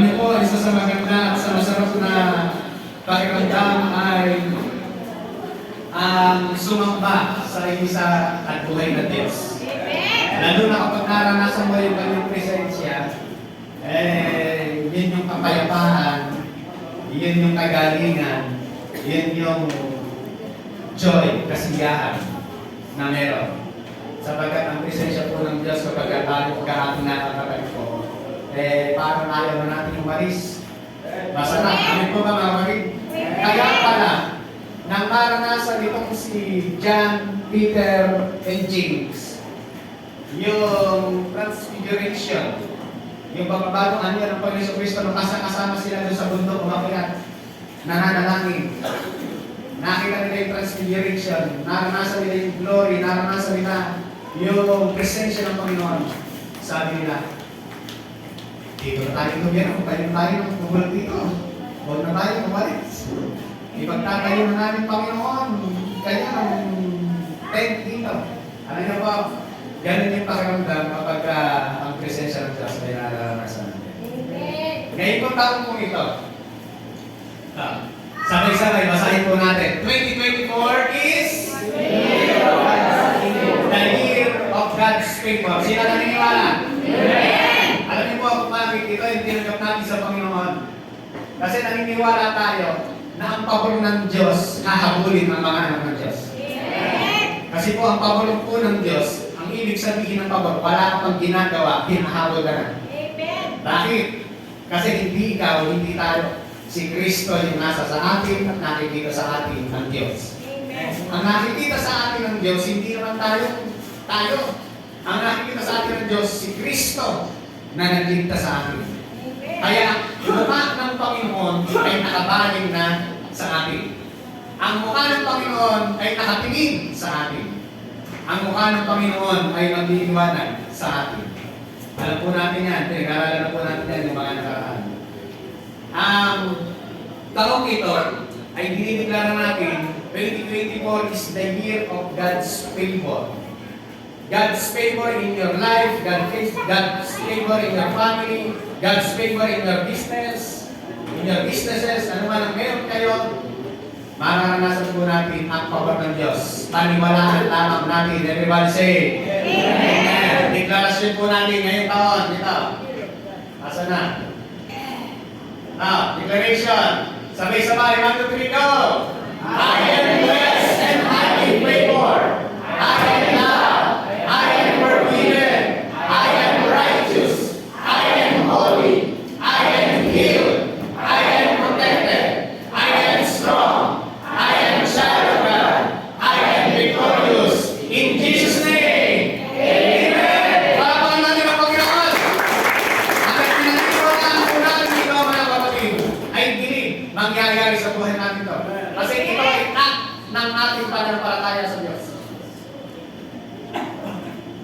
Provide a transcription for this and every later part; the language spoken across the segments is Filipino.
niyo po, isa sa maganda at sa masarap na pakiramdam ay ang sumamba sa isa at buhay na Diyos. Lalo na kapag naranasan mo yung kanyang presensya, yun yung kapayapaan, yun yung kagalingan, yun yung joy, kasiyahan na meron. Sapagkat ang presensya po ng Diyos kapag tayo kahapon nakakabalik po, parang ayaw na natin umalis. Masarap. Amin po ba mga kapatid? Kaya pala, nang maranasan itong si John, Peter, and James, yung transfiguration, yung pagbabagong anyo ng Panginoon Kristo nung kasama sila doon sa bundok umakyat, nananalangin. Nakita nila yung transfiguration, naranasan nila yung glory, naranasan nila yung presensya ng Panginoon. Sabi nila, dito na tayo tumira, kung tayo ng tubol dito, huwag na tayo umalis. Ipagtatayo na namin Panginoon, kaya ng tent dito. Ano niyo po? Ganun yung pakiramdam kapag ang presensya ng Diyos ay naranasan natin. Ngayon po taon po ito. Sabay-sabay, basahin po natin. 2024 is the year of God's favor. Sino naniniwala? Alam niyo po kung bakit ito yung tinanggap natin sa Panginoon. Kasi naniniwala tayo na ang pabor ng Diyos hahabulin ang mga anak ng Diyos. Kasi po ang pabor po ng Diyos, ang ibig sabihin ng pabor, wala kang ginagawa, hinahabol ka na. Bakit? Kasi hindi ikaw, hindi tayo. Si Kristo yung nasa sa atin at nakikita sa atin ang Diyos. Ang nakikita sa atin ng Diyos, hindi naman tayo. Ang nakikita sa atin ng Diyos, si Kristo na nagligtas sa atin. Kaya, yung mukha ng Panginoon ay nakabaling na sa atin. Ang mukha ng Panginoon ay nakatingin sa atin. Ang mukha ng Panginoon ay magliliwanag sa atin. Alam po natin yan, pinag-aralan na po natin yan yung mga nakaraan. Ang taong ito ay dinideklara natin, 2024 is the year of God's favor. God's favor in your life, God's favor in your family, God's favor in your business, in your businesses, ano man ang meron kayo, mararanasan po natin ang pabor ng Diyos. Paniwalaan lamang natin. Everybody say, Amen. Deklarasyon po natin ngayong taon. Dito. Asa na? Declaration. Sabay-sabay. 1, 2, 3, go! I am blessed and highly favored. I am loved. I am forbidden. I am righteous. I am holy. I am healed. I am protected. I am strong. I am child of God. I am victorious. In Jesus' name. Amen. Palapakan natin ang Panginoon. At pinaniniwalaan po natin ito, mga kapatid, ay gilig mangyayari sa buhay natin ito. Kasi ito ay act ng ating pananampalataya sa Diyos.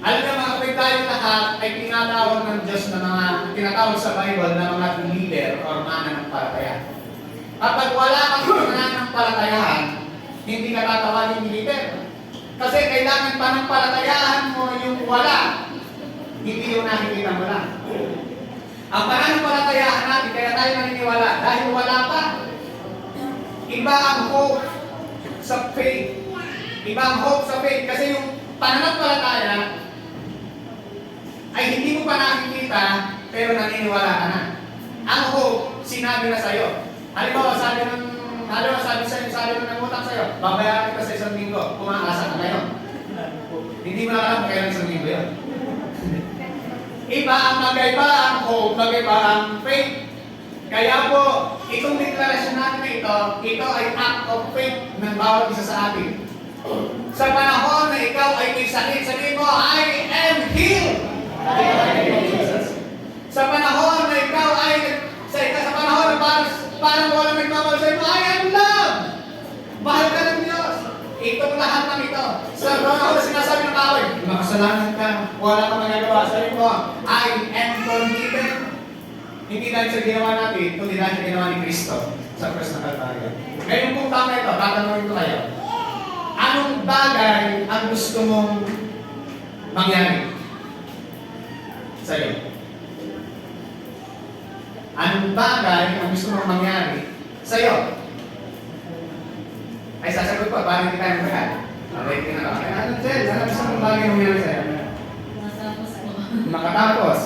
Alam niyo mga kapatid, tayo lahat ay tinatawag ng Diyos na mga, tinatawag sa Bible na mga leader o mananampalataya. Kapag wala kang pananampalatayahan, hindi ka tatawagin leader. Kasi kailangan panampalatayahan mo yung wala, hindi yung nakikita mo lang. Ang pananampalatayahan natin, kaya tayo naniniwala, dahil wala pa. Iba ang hope sa faith. Iba ang hope sa faith. Kasi yung pananampalataya ay hindi mo pa nakikita, pero naniniwala ka na. Ang hope, sinabi na sa'yo. Halimbawa, sabi ng nangutang sa'yo, babayaran kita sa isang linggo, kumakasa ka ngayon. Hindi mo na alam kaya isang linggo yun. Iba ang magkaiba ang hope, magkaiba ang faith. Kaya po, itong deklarasyon natin na ito ay act of faith ng bawat isa sa atin. Sa panahon na ikaw ay may sakit, sabihin mo, I am healed! Sa panahon na ikaw ay sa panahon na parang walang nagmamahal sa'yo, I am loved! Mahal ka ng Diyos. Itong lahat ng ito. Sa panahon na sinasabi ng kaway, makasalanan ka, wala kang magagawa. Sabi mo, I am forgiven. Hindi dahil sa ginawa natin, kundi dahil sa ginawa ni Kristo sa krus ng Kalbaryo. Ngayon kung tama ito, tatanungin ko kayo. Anong bagay ang gusto mong mangyari sa'yo? Anong bagay ang gusto mong mangyari sa'yo? Ay, sasagot ko, parang hindi tayo magkakal. Okay, na lang. Ano, Jel? Ano gusto mong bagay ang mangyari sa'yo? Makatapos.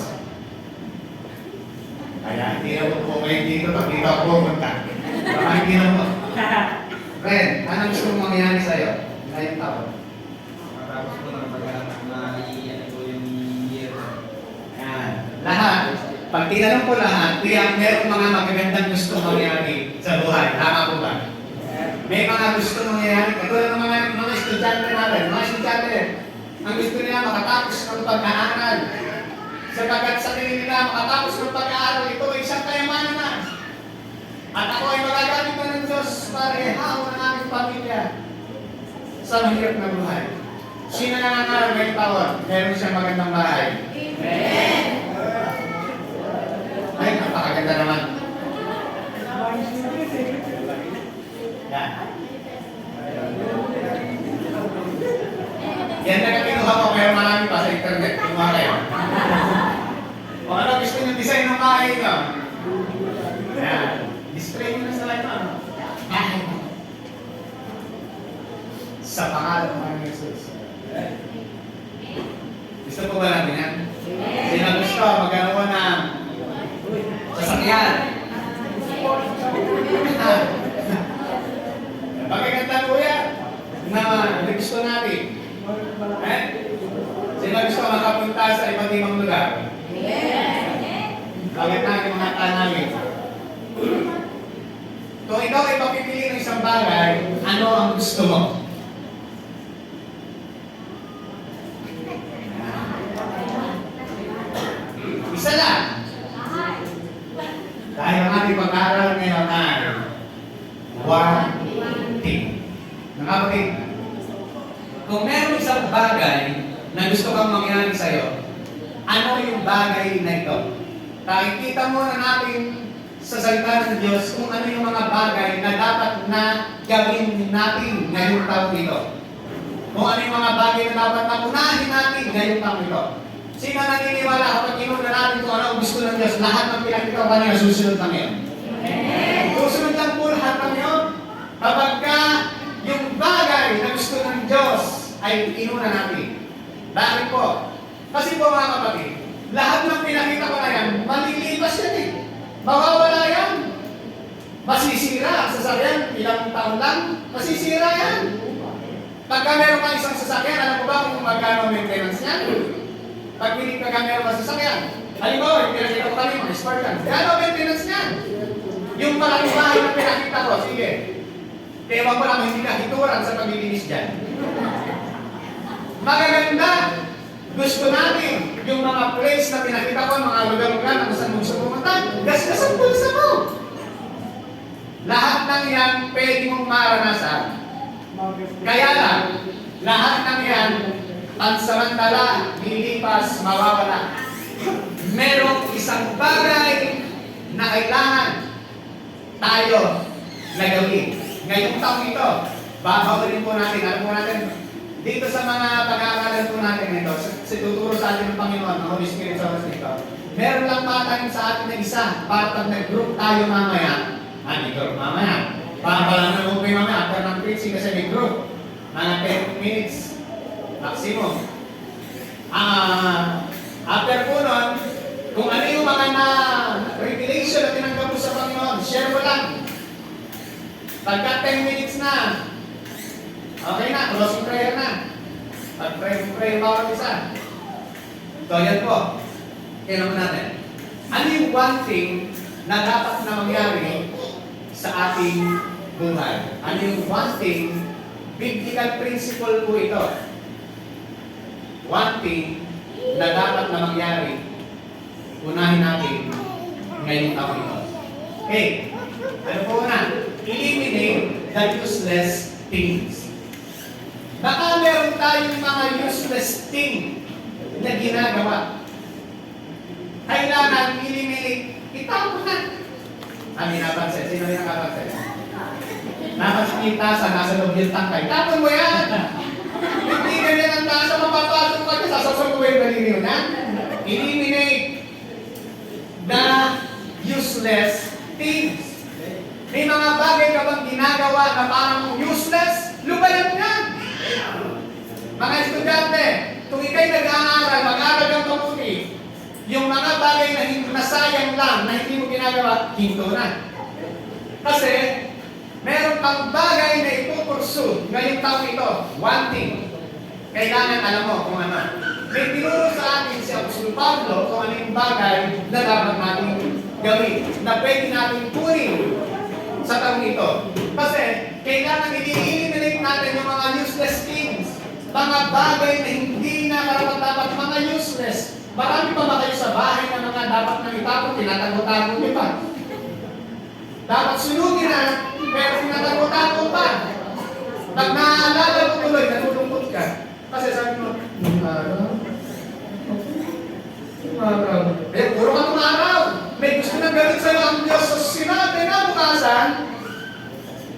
Kaya, hindi na po kayo dito pag dito ako pumunta. Baka hindi na po. Ren, ano gusto mong mangyari sa'yo? Ngayong taon. Matapos ko ng pag-aaral na iiyan ko yung year. Yan. Lahat. Pag tinanong ko lahat, tiyak meron mga magagandang gusto mangyari sa buhay. Tama po ba? May mga gusto mangyari. Katulad ng mga estudyante natin. Mga estudyante, ang gusto nila makatapos ng pag-aaral. Sapagkat sa tingin nila makatapos ng pag-aaral, ito ay isang kayamanan na. At ako ay magagamit na ng Diyos para ihaw ng aming pamilya sa mahirap na buhay. Sino na nangarap ngayong taon? Meron siyang magandang bahay. Amen! Ay, napakaganda naman. Yan. Yan na kinuha ko, kaya marami pa sa internet. Kinuha kayo. O ano gusto niyo design ng bahay nyo? Yan. Display nyo na sa live mo. Sa pangalan ng Jesus. Gusto po ba natin yan? Sino gusto magkaroon ng sasakyan? Pagkaganda po yan na gusto natin. Sino gusto makapunta sa iba't ibang lugar? Bakit natin mga tanawin? Kung ikaw ay papipili ng isang bagay, ano ang gusto mo? Isa lang. Dahil ang ating pag-aaral ngayon ay wanting. Nakapatid, kung meron isang bagay na gusto kang mangyari sa'yo, ano yung bagay na ito? Nakikita mo na natin sa salita ng Diyos kung ano yung mga bagay na dapat na gawin natin ngayong taon ito. Kung ano yung mga bagay na dapat na unahin natin ngayong taon ito. Sino naniniwala kapag inuna natin kung ano ang gusto ng Diyos, lahat ng pinakita ko kanina susunod na ngayon? Susunod lang po lahat ng ngayon. Kapag ka yung bagay na gusto ng Diyos ay inuna natin. Bakit po? Kasi po mga kapatid, lahat ng pinakita ko na yan, malilipas yan eh. Mawawala yan. Masisira ang sasakyan, ilang taon lang, masisira yan. Pagka meron ka isang sasakyan, alam mo ba kung magkano ang maintenance niyan? Pag hindi ka meron ka sasakyan, halimbawa, yung pinakita ko kanina, mga Spartan, gano'n ang maintenance niyan? Yung malaking bahay na pinakita ko, sige. Tewa ko lang hindi ka hituran sa paglilinis dyan. Magaganda. Gusto natin yung mga place na pinakita ko, mga lugar-lugar na saan mo gusto pumunta, gas-gasan bulsa mo. Lahat ng yan pwede mong maranasan. Kaya lang, lahat ng yan pansamantala, lilipas, mawawala. Merong isang bagay na kailangan tayo na gawin. Ngayong taong ito, babawalin po natin, alam po natin, dito sa mga pag-aaralan po natin ito, tuturo sa atin ng Panginoon, ang Holy Spirit sa oras nito, meron lang patayin sa atin na isa, para pag nag-group tayo mamaya, group mamaya, para pala na mo mamaya, after ng preaching kasi may group, mga 10 minutes, maximum. After po nun, kung ano yung mga revelation na tinanggap mo sa Panginoon, share mo lang. Pagka 10 minutes na, okay na, closing prayer na. Pag-pray bawat isa. So yan po. Kaya naman natin. Ano yung one thing na dapat na mangyari sa ating buhay? Ano yung one thing, biblical principle po ito. One thing na dapat na mangyari, unahin natin ngayong taon ito. Okay, ano po na? Eliminate the useless things. Baka meron tayong mga useless thing na ginagawa. Kailangan eliminate. Itapon na. Ano napansin? Sino yung nakapansin? Napansin yung tasa, nasa loob yung tangkay. Tapon mo yan! Hindi ganyan ang tasa, mapapasok ka ka, sasasok mo yung daliri yun, ha? Eliminate the useless things. May mga bagay ka bang ginagawa na parang useless? Lubayan mo yan. Mga estudyante, kung ikay nag-aaral, mag-aaral kang mabuti, yung mga bagay na nasayang lang, na hindi mo ginagawa, hinto na. Kasi, meron pang bagay na ipupursu ngayong taong ito. One thing. Kailangan alam mo kung ano. May tinuro sa atin si Apostol Pablo kung ano yung bagay na dapat natin gawin, na pwede natin kunin sa taong ito. Kasi, kailangan i-eliminate natin yung mga useless things. Mga bagay na hindi na karapat-dapat, mga useless. Marami pa ba kayo sa bahay na mga dapat nang itapon, tinatago-tago niyo pa? Dapat sunugin na, pero tinatago-tago pa. Pag naaalala mo tuloy, natulungkot ka. Kasi sabi mo, araw. Puro ka nung araw. May gusto na gawin sa'yo ang Diyos. So sinabi na bukasan,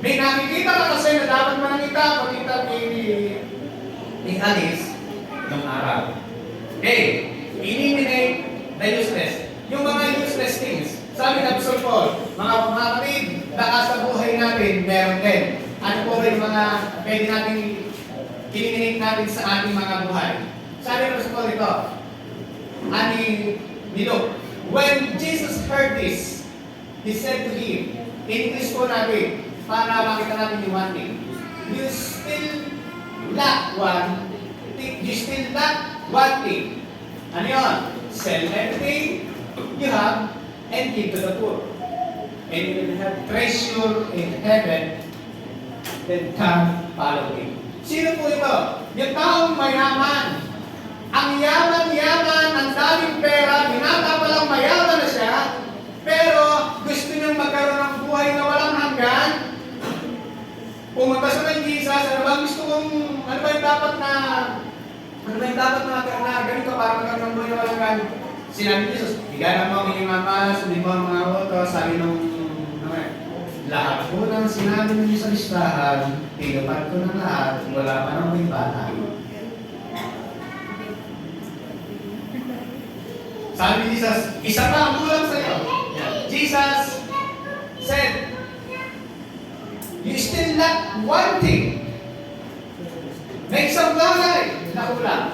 may nakikita ka kasi na dapat manangita pag ni Alice ng araw. Okay, eliminate the useless. Yung mga useless things. Sabi ng Apostol Paul, mga kapatid, lakas sa buhay natin, meron din. Ano po ba yung mga pwede natin eliminate natin sa ating mga buhay? Sabi ng Apostol Paul ito, ni Luke, when Jesus heard this, He said to him, in English po natin, para makita natin yung one thing, you still lack one thing. Ano yun? Sell everything you have and give to the poor. And you will have treasure in heaven, then come follow me. Sino po ito? Yung taong mayaman. Ang yaman-yaman, ang daming pera, binata pa lang mayaman na siya, pero gusto niyang magkaroon ng buhay na walang hanggan. Pumunta sa kay Jesus, ano ba gusto kong, ano ba yung dapat na ganito para magkaroon ng buhay na walang hanggan? Sinabi ni Jesus, higanan mo ang inyong ama, sundin mo ang mga utos, sabi nung, lahat po ng sinabi niyo sa listahan, tinupad ko na lahat, wala pa nang may bata. Sabi ni Jesus, isa pa ang kulang sa iyo. Jesus said, you still lack one thing. May isang bagay na kulang.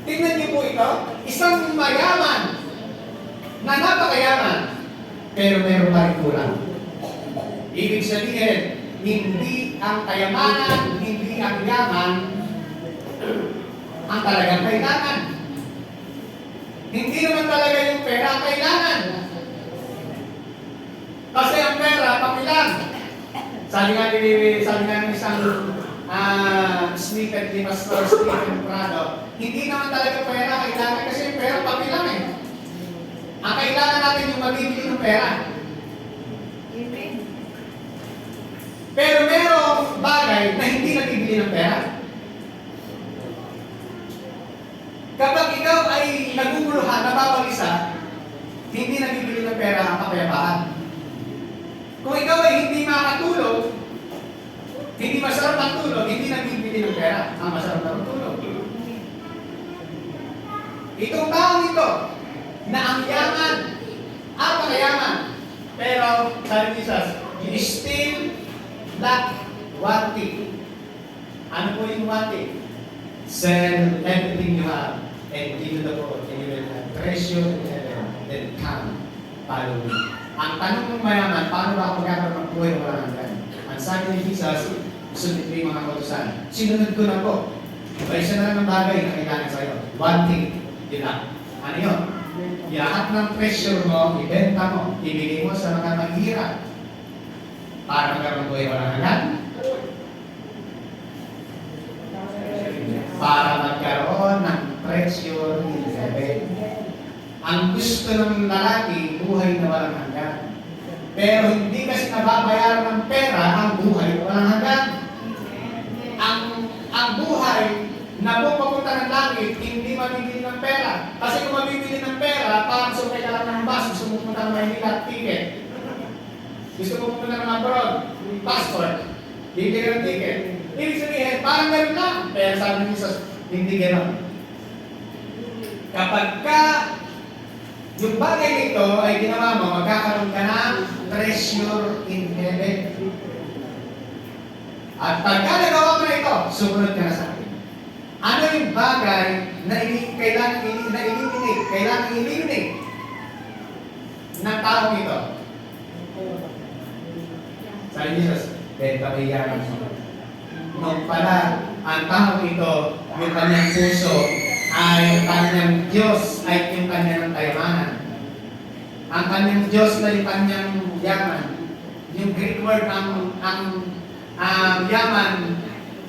Tingnan niyo po ito, isang mayaman na napakayaman, pero meron pa rin kulang. Ibig sabihin, hindi ang kayamanan, hindi ang yaman ang talagang kailangan. Hindi naman talaga yung pera ang kailangan. Kasi ang pera, pakilang. Sabi nga ng isang snippet ni Pastor Stephen Prado, hindi naman talaga pera kailangan kasi yung pera pakilang eh. Ang kailangan natin yung mabibili ng pera. Pero merong bagay na hindi nabibili ng pera. Kapag ikaw ay naguguluhan, nababalisa, hindi nabibili ng pera ang kapayapaan. Kung ikaw ay hindi makatulog, hindi masarap ang tulog, hindi nabibili ng pera ang masarap na tulog. Itong taong ito, na ang yaman, ang pakayaman, pero sabi ni Jesus, you still lack one thing. Ano po yung one thing? Sell everything you have and give to the poor, and you will have treasure in heaven, then come, follow me. Ang tanong ng mayaman, paano ba ako magkakaroon ng buhay na walang hanggan? Ang sabi ni Jesus, sunod ko yung mga kautusan. Sinunod ko na po. May isa na lang ng bagay na kailangan sa'yo. One thing, yun lang. Ano yun? Lahat ng treasure mo, ibenta mo, ibigay mo sa mga maghihirap para magkaroon ng buhay na walang hanggan. Para magkaroon ng treasure in heaven. Ang gusto ng lalaki, buhay na walang hanggan. Pero hindi kasi nababayaran ng pera ang buhay na walang hanggan. Ang buhay na pupunta ng langit, hindi mabibili ng pera. Kasi kung mabibili ng pera, parang sumay ka lang ng bus, gusto mo pumunta ng Maynila, ticket. Gusto mo pumunta ng abroad, passport, bibili ka ng ticket. Ibig sabihin, parang gano'n lang. Pero sabi ni Jesus, hindi gano'n. Kapag ka Yung bagay nito ay ginawa mo, magkakaroon ka ng treasure in heaven. At pagka nagawa mo na ito, sumunod ka na sa akin. Ano yung bagay na kailangan i-eliminate ng taong ito? Sabi ni Jesus, benta may yaman mo. Nung pala, ang taong ito, yung kanyang puso, ay yung kanyang Diyos, ay yung kanyang kayamanan. Ang kanyang Diyos na yung kanyang yaman. Yung Greek word, ang yaman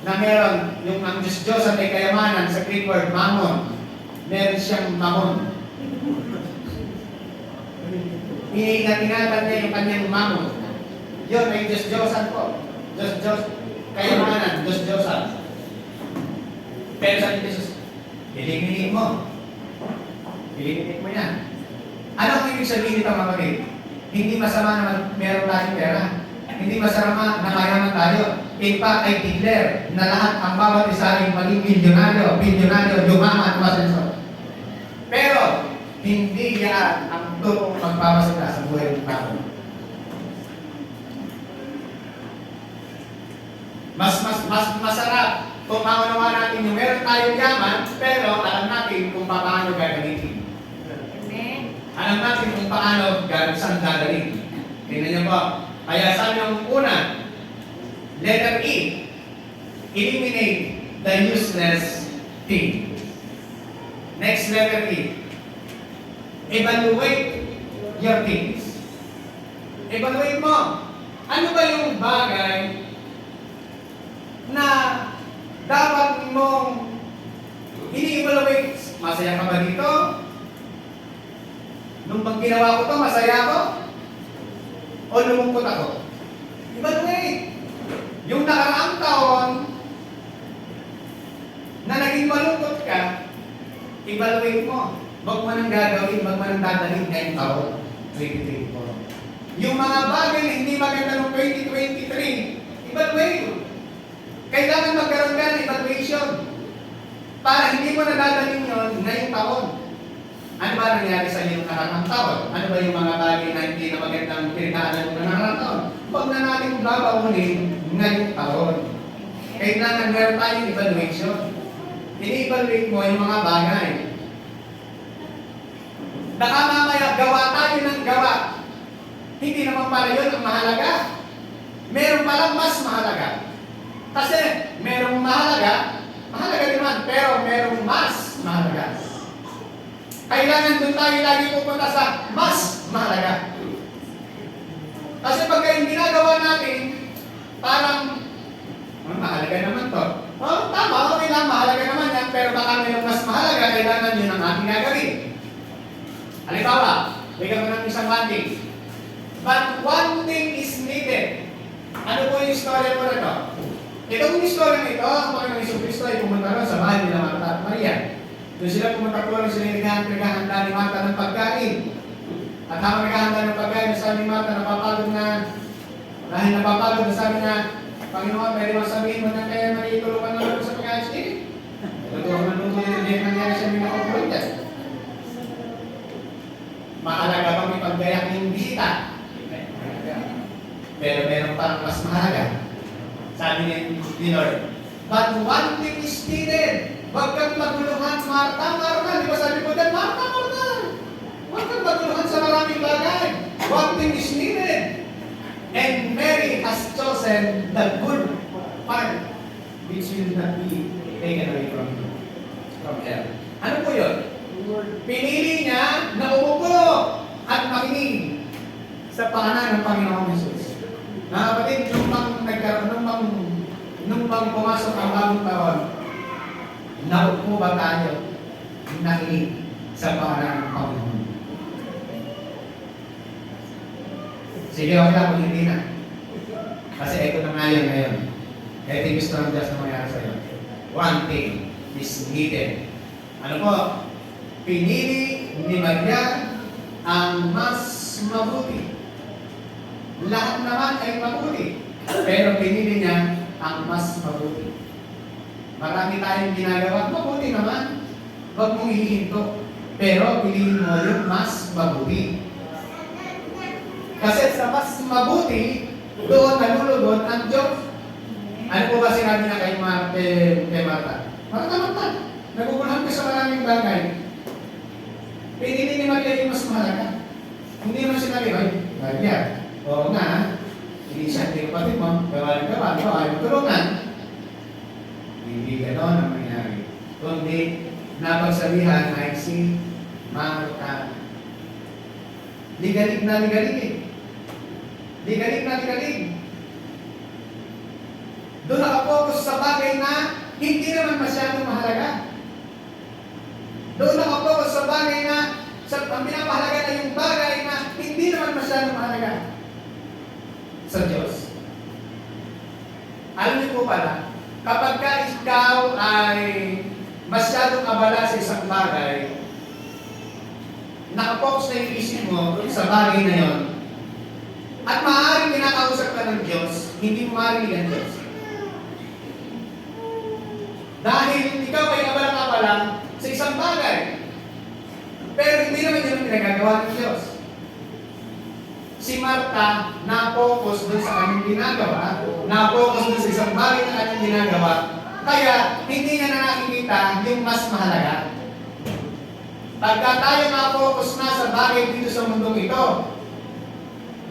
na meron, yung ang Diyos at may kayamanan sa Greek word, mammon. Meron siyang mammon. Ingatan niya yung kanyang mammon. Yun ay Diyos-Diyosan po. Diyos-Diyos, kayamanan, Diyos-Diyosan. Pero sabi ni Jesus, eliminate mo. Eliminate mo yan. Ano ang ibig sabihin nito, mga kapatid? Hindi masama na meron tayong pera. Hindi masama na mayaman tayo. In fact, I declare na lahat ang bawat isa ay maging bilyonaryo, yumaman, masenso. Pero, hindi yan ang totoong magpapasala sa buhay ng tao. Mas masarap kung maunawa natin yung meron tayong yaman, pero alam natin kung paano gagamitin. Amen. Alam natin kung paano saan dadalhin. Tingnan niyo po. Kaya sabi ng una, letter E, eliminate the useless thing. Next letter E, evaluate your things. Evaluate mo. Ano ba yung bagay na dapat mong ini-evaluate? Masaya ka ba dito? Nung pag ginawa ko to, masaya ako? O lumungkot ako? Evaluate. Yung nakaraang taon na naging malungkot ka, evaluate mo. Huwag mo nang gagawin, huwag mo nang dadalhin ngayong taon, 2024. Yung mga bagay na hindi maganda noong 2023, evaluate. Kailangan magkaroon ka ng evaluation para hindi mo nadadalhin yun ngayong taon. Ano ba nangyari sa iyo nakaraang taon? Ano ba yung mga bagay na hindi na magandang pinagdaanan mo na nakaraang taon? Huwag na natin babaunin ngayong taon. Kailangan meron tayong evaluation. Ini-evaluate mo yung mga bagay. Baka mamaya gawa tayo ng gawa. Hindi naman para yun ang mahalaga. Meron palang mas mahalaga. Kasi merong mahalaga naman, pero merong mas mahalaga. Kailangan doon tayo lagi pupunta sa mas mahalaga. Kasi pagka yung ginagawa natin, parang, mahalaga naman to. Oh, tama, okay lang, mahalaga naman yan, pero baka mayroong mas mahalaga, kailangan yun ang ating gagawin. Halimbawa, bigyan ko ng isang one thing. But one thing is needed. Ano po yung istorya po na ito? Itong istorya na ito, ang Panginoong Isus Cristo ay pumunta ron sa bahay nila Marta at Maria. Doon sila pumunta po rin sila naghahanda ni Marta ng pagkain. At habang naghahanda ng pagkain, sabi ni Marta, napapagod na. Dahil napapagod na, sabi na, Panginoon, pwede bang sabihin mo na kaya maritulungan na ako sa pagkain siya? Totoo naman nung hindi nangyari sa mga operator. Mahalaga bang ipaggayak yung bisita? Pero meron parang mas mahalaga. Sabi ni Lord, but one thing is needed. Huwag kang maguluhan, Marta, Marta. Di ba sabi ko dyan, Marta, Marta. Huwag kang maguluhan sa maraming bagay. One thing is needed. And Mary has chosen the good part, which will not be taken away from her. Ano po yun? Pinili niya na umupo at makinig sa pangalan ng Panginoong Jesus. Mga kapatid, nung pang pumasok ang bagong taon, naupo ba tayo nakinig sa pangalan ng Panginoon? Sige, okay lang kung hindi na. Kasi ito na nga yun ngayon. Ito yung gusto ng Diyos na mangyari sa'yo. One thing is needed. Ano po? Pinili ni Maria ang mas mabuti. Lahat naman ay mabuti. Pero pinili niya ang mas mabuti. Marami tayong ginagawa. Mabuti naman. Huwag mong hihinto. Pero piliin mo yung mas mabuti. Kasi sa mas mabuti, doon nalulugod ang Diyos. Ano po ba sinabi niya kay Marta? Marta, naguguluhan ka sa maraming bagay. Pinili ni Maria yung mas mahalaga. Hindi mo sinabi, ay, Maria, oo nga, hindi siya ang kapatid mo, gawain ka ba? Ayaw mo tulungan. Hindi ganon ang nangyari. Kundi, napagsabihan ay si Marta. Ligalig na ligalig eh. Ligalig na ligalig. Doon nakapokus sa bagay na hindi naman masyadong mahalaga. Doon nakapokus sa bagay na ang pinapahalaga na yung bagay na hindi naman masyadong mahalaga sa Diyos. Alam niyo po pala, kapag ka ikaw ay masyadong abala sa isang bagay, nakapokus na yung isip mo sa bagay na yon, at maaaring kinakausap ka ng Diyos, hindi mo marinig ang Diyos. Dahil ikaw ay abala-abala sa isang bagay. Pero hindi naman yun ang pinagagawa ng Diyos. Si Marta, na-focus dun sa kanyang ginagawa, na-focus dun sa isang bagay na kanyang ginagawa, kaya hindi niya na nakikita yung mas mahalaga. Pagka tayo na-focus na sa bagay dito sa mundong ito,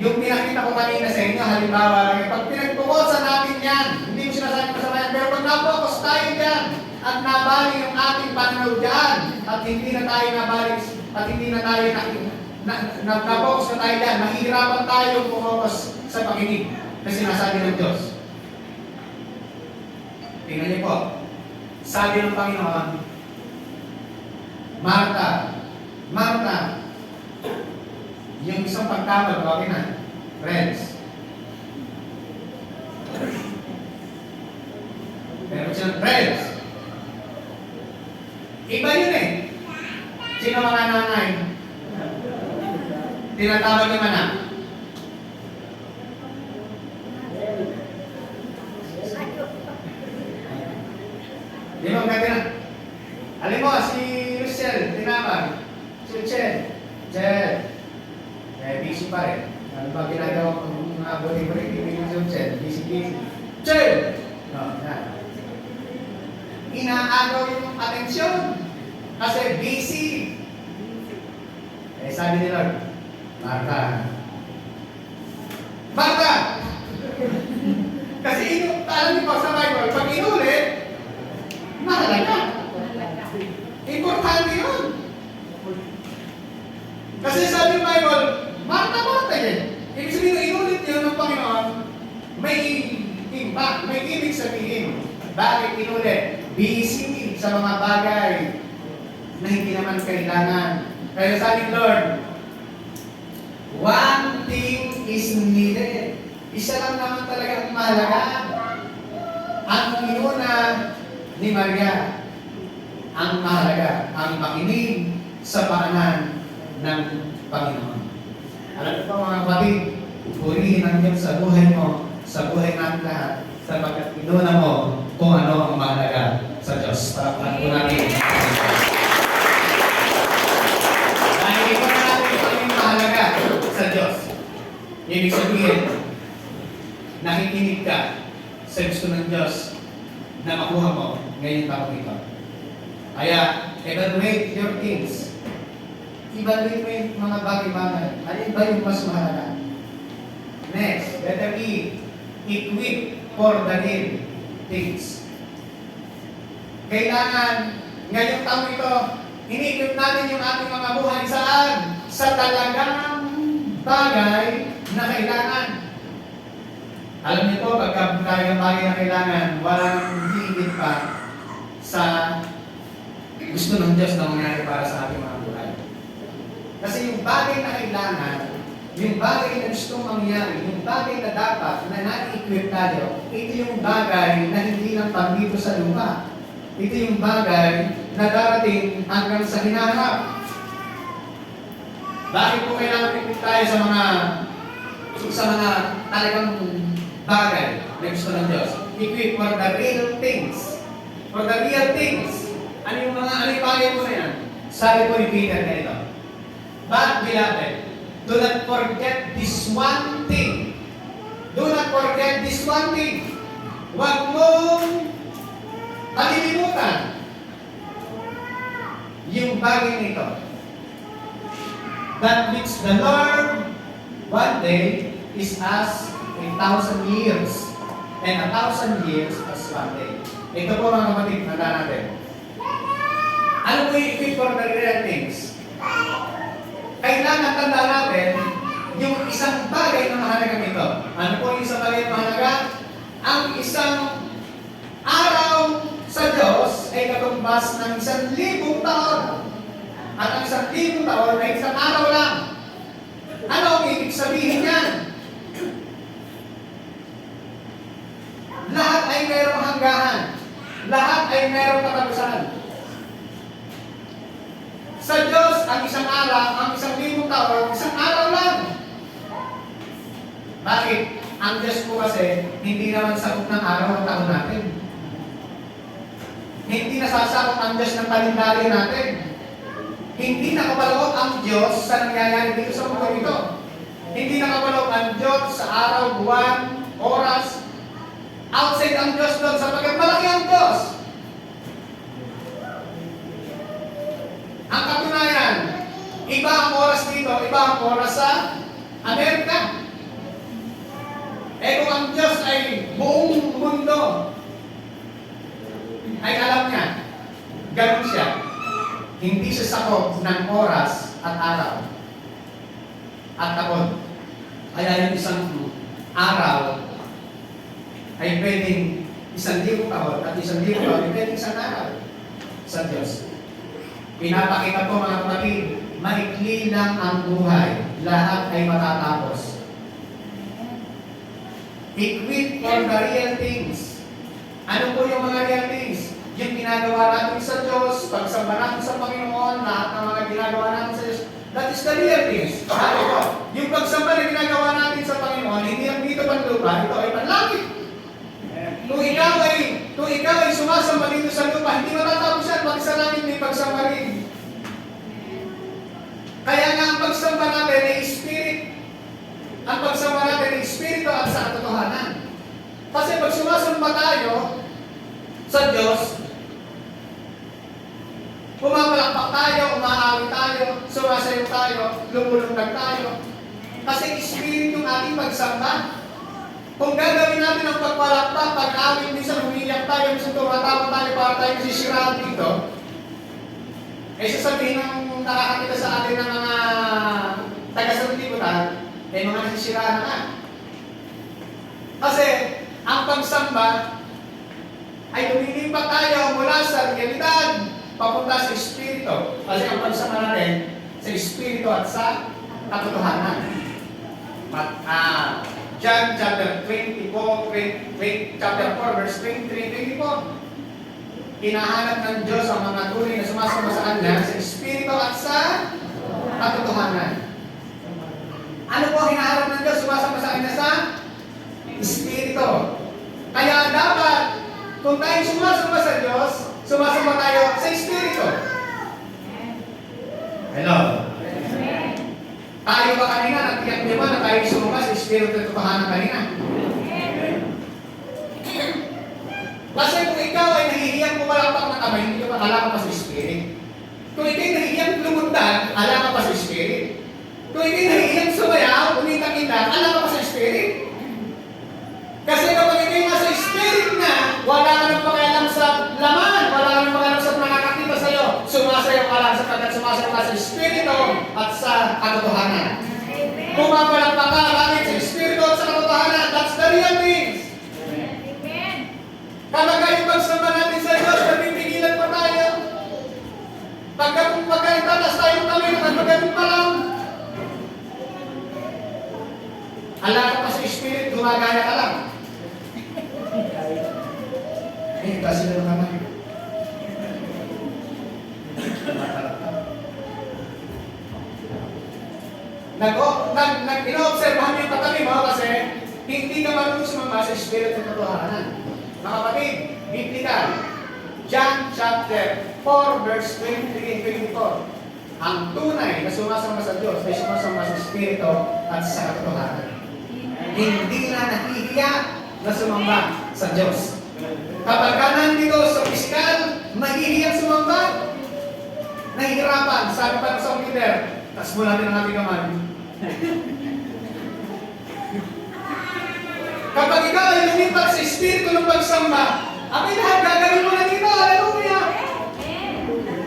yung pinakita ko kanina sa inyo, halimbawa, pag pinagpukosan natin yan, hindi mo sinasabi masama yan, pero pag na-focus tayo dyan, at nabali yung ating pananaw dyan, at hindi na tayo nabali, at hindi na tayo na-focus na tayo dyan, mahihirapan tayo pumokus sa pakinig na sinasabi ng Diyos. Tingnan niyo po, sabi ng Panginoon, Marta, yung isang pagtawag, okay na, friends. Pero siya, friends. Iba yun eh. Sino mga nanay? Tinatawag yung anak. Di ba magkati na? Alam mo, si Rochelle, tinawag. Si Rochelle. Busy pa rin. Ano ba ginagawa kong mga buli-buli? Ibig yung Rochelle, busy. Rochelle! No, yan. Inaagaw yung atensyon. Kasi busy. Sabi ni Lord, Marta. Kasi alam niyo pa sa Bible, pag inulit, mahalaga. Importante yun. Kasi sabi ng Bible, Marta yan. Ibig sabihin, inulit yun ng Panginoon, may impact, may ibig sabihin. Bakit inulit? Busy sa mga bagay na hindi naman kailangan. Kaya sabi ng Lord, one thing is needed. Isa lang naman talaga ang mahalaga. Ang inuna ni Maria, ang mahalaga, ang makinig sa paanan ng Panginoon. Alam ko mga kapatid, purihin ang Diyos sa buhay mo, sa buhay natin lahat, sapagkat inuna mo kung ano ang mahalaga sa Diyos. Parapan po natin. Dahil ito na natin ito yung mahalaga sa Diyos. Ibig sabihin, nakikinig ka sa gusto ng Diyos na makuha mo ngayong taong ito. Kaya, evaluate your things. Evaluate mo yung mga bagay-bagay. Alin ba yung mas mahalaga? Next, letter E. Equip for the real things. Kailangan, ngayong taong ito, ini-equip natin yung ating mga buhay saan? Sa talagang bagay na kailangan. Alam niyo po, pagka tayo ng bagay na kailangan, walang higit pa sa gusto ng Diyos na mangyari para sa ating mga buhay. Kasi yung bagay na kailangan, yung bagay na gustong mangyari, yung bagay na dapat na na-equip tayo, ito yung bagay na hindi lang pag-dito sa lupa. Ito yung bagay na darating hanggang sa hinaharap. Bakit po kailangan equip tayo sa mga talagang bagay na gusto ng Diyos? Equip for the real things. For the real things. Ano yung bagay mo na yan? Sabi po ni Peter ganito, "But beloved, do not forget this one thing." Do not forget this one thing. Huwag mong kalilimutan yung bagay nito. That which the Lord one day is as 1,000 years, and 1,000 years as one day. Ito po mga kapatid, nanda natin. Ano po yung equip for the real things? Kailangan tanda natin yung isang bagay na mahalaga nito. Ano po yung isang bagay na mahalaga? Ang isang araw sa Diyos ay katumbas ng 1,000 taon. At ang 1,000 taon ay isang araw lang. Ano ang ibig sabihin yan? Lahat ay mayroong hanggahan. Lahat ay mayroong katapusan. Sa Diyos, ang isang araw, ang 1,000 taon, isang araw lang. Bakit? Ang Diyos po kasi, hindi naman sakop ng araw ang taon natin. Hindi nasasakop ang Diyos ng kalendaryo natin. Hindi nakapaloob ang Diyos sa nangyayari dito sa mundo ito. Hindi nakapaloob ang Diyos sa araw, buwan, oras. Outside ang Diyos doon sapagkat malaki ang Diyos. Ang katunayan, iba ang oras dito, iba ang oras sa Amerika. Kung ang Diyos ay buong mundo, ay alam niya, ganun siya. Hindi siya sakop ng oras at araw at taon. Kaya yung isang araw ay pwedeng 1,000 taon at 1,000 taon ay pwedeng isang araw sa Diyos. Pinapakita po mga kapatid, maikli lang ang buhay. Lahat ay matatapos. Equip for the real things. Ano po yung mga real things? Yung ginagawa natin sa Diyos, pagsamba natin sa Panginoon, lahat ng mga ginagawa natin sa Diyos, that is the real things. Ano po? Yung pagsamba na ginagawa natin sa Panginoon, hindi lang dito panlupa, ito ay panlangit. Kung ikaw ay sumasamba dito sa lupa, hindi matatapos yan, pati sa langit may pagsamba rin. Kaya nga ang pagsamba natin ay spirit. Ang pagsamba natin ay espiritu at sa katotohanan. Kasi pag sumasamba tayo sa Diyos, pumapalakpak tayo, umaawit tayo, sumasayaw tayo, lumulundag tayo. Kasi espiritu yung ating pagsamba. Kung gagawin natin ang pagpalakpak, pag-awit, minsan umiiyak tayo, minsan tumatawa tayo para tayo masisiraan dito, ay sasabihin ng nakakakita sa atin ng mga taga-sanlibutan, ay mga nasisiraan na. Kasi ang pagsamba ay lumilipat tayo mula sa realidad papunta sa espiritu. Kasi ang pagsamba natin sa espiritu at sa katotohanan. John chapter 4 verse 23-24. Hinahanap ng Diyos ang mga tunay na sumasama sa Kanya sa espiritu at sa katotohanan. Ano po hinahanap ng Diyos sumasama sa Kanya sa espiritu? Kaya dapat, kung tayo sumasama sa Diyos, sumasama tayo sa espiritu. Hello? Tayo ba kanina, nagtiyak niyo ba na tayo sumama sa espiritu at katotohanan kanina? Kasi kung ikaw ay nahihiyang pumalakpak ng kamay, hindi ka ala ka pa sa spirit. Kung ikaw ay nahihiyang lumundag, ala ka pa sa spirit. Kung ikaw ay nahihiyang sumayaw, umitak-itak, ala ka pa sa spirit. Kasi kapag ikaw ay nasa spirit na, wala ka nang pakialam sa laman, wala ka nang pakialam sa nakakakita sa iyo, sumasayaw ka lang sapagkat sumasayaw ka sa espiritu at sa katotohanan. Pumapalakpak ka langit sa espiritu at sa katotohanan, that's the real things. Kapag yung pagsamba natin sa Diyos, napipigilan pa tayo. Pagkaitatas tayong kami, pagkagaling pa lang. Ala ka pa sa spirit, gumagaya ka lang. Kasi na naman. Ino-observahan niyo yung katabi mo kasi hindi ka marunong sumama sa espiritu ng katotohanan. Mga kapatid, biblical, John chapter 4 verse 23 and 24. Ang tunay na sumasamba sa Diyos ay sumasamba sa Espiritu at sa katotohanan. Hindi na nahihiya na sumamba sa Diyos. Kapag ka nandito sa pisikal, mahihiyang sumamba, nahihirapan. Sabi pa sa leader, tas mula din ang ating kamay. Kapag ikaw ay lumipat sa Espiritu ng pagsamba, abay lahat gagawin mo na dito. Hallelujah!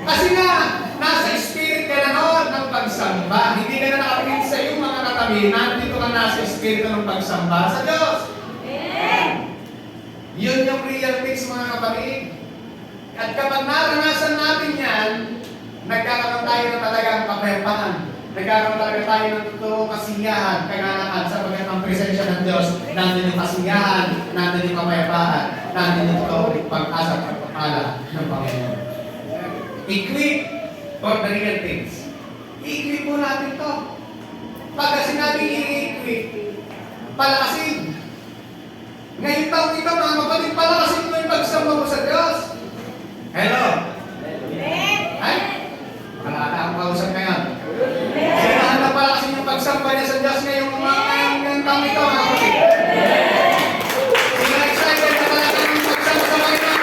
Kasi nga, nasa Spirit ka na noon ng pagsamba. Hindi ka na nakatingin sa iyong mga katabi. Nandito ka nasa Espiritu ng pagsamba sa Diyos. Yun yung real things, mga kapatid. At kapag naranasan natin yan, nagkakaroon tayo ng talagang kapayapaan. Nagkakaroon talaga tayo ng totoong kasiyahan, kaganahan, sapagkat ang presensya ng Diyos, nandun yung kasiyahan, nandun yung kapayapaan, nandun yung totoong pag-asa at pagpapala ng Panginoon. Equip for the real things. I-equip po natin to. Pagka sinabing i-equip, palakasin. Ngayon taong ito, mga kapatid, palakasin mo yung pagsamba mo sa Diyos. Hello? Ay? Malata ang kausap ngayon. Kailangan na palakasin yung pagsamba niya sa Diyos ngayong taong ito, mga kapatid. Sila excited na palakasin yung pagsamba sa Panginoon.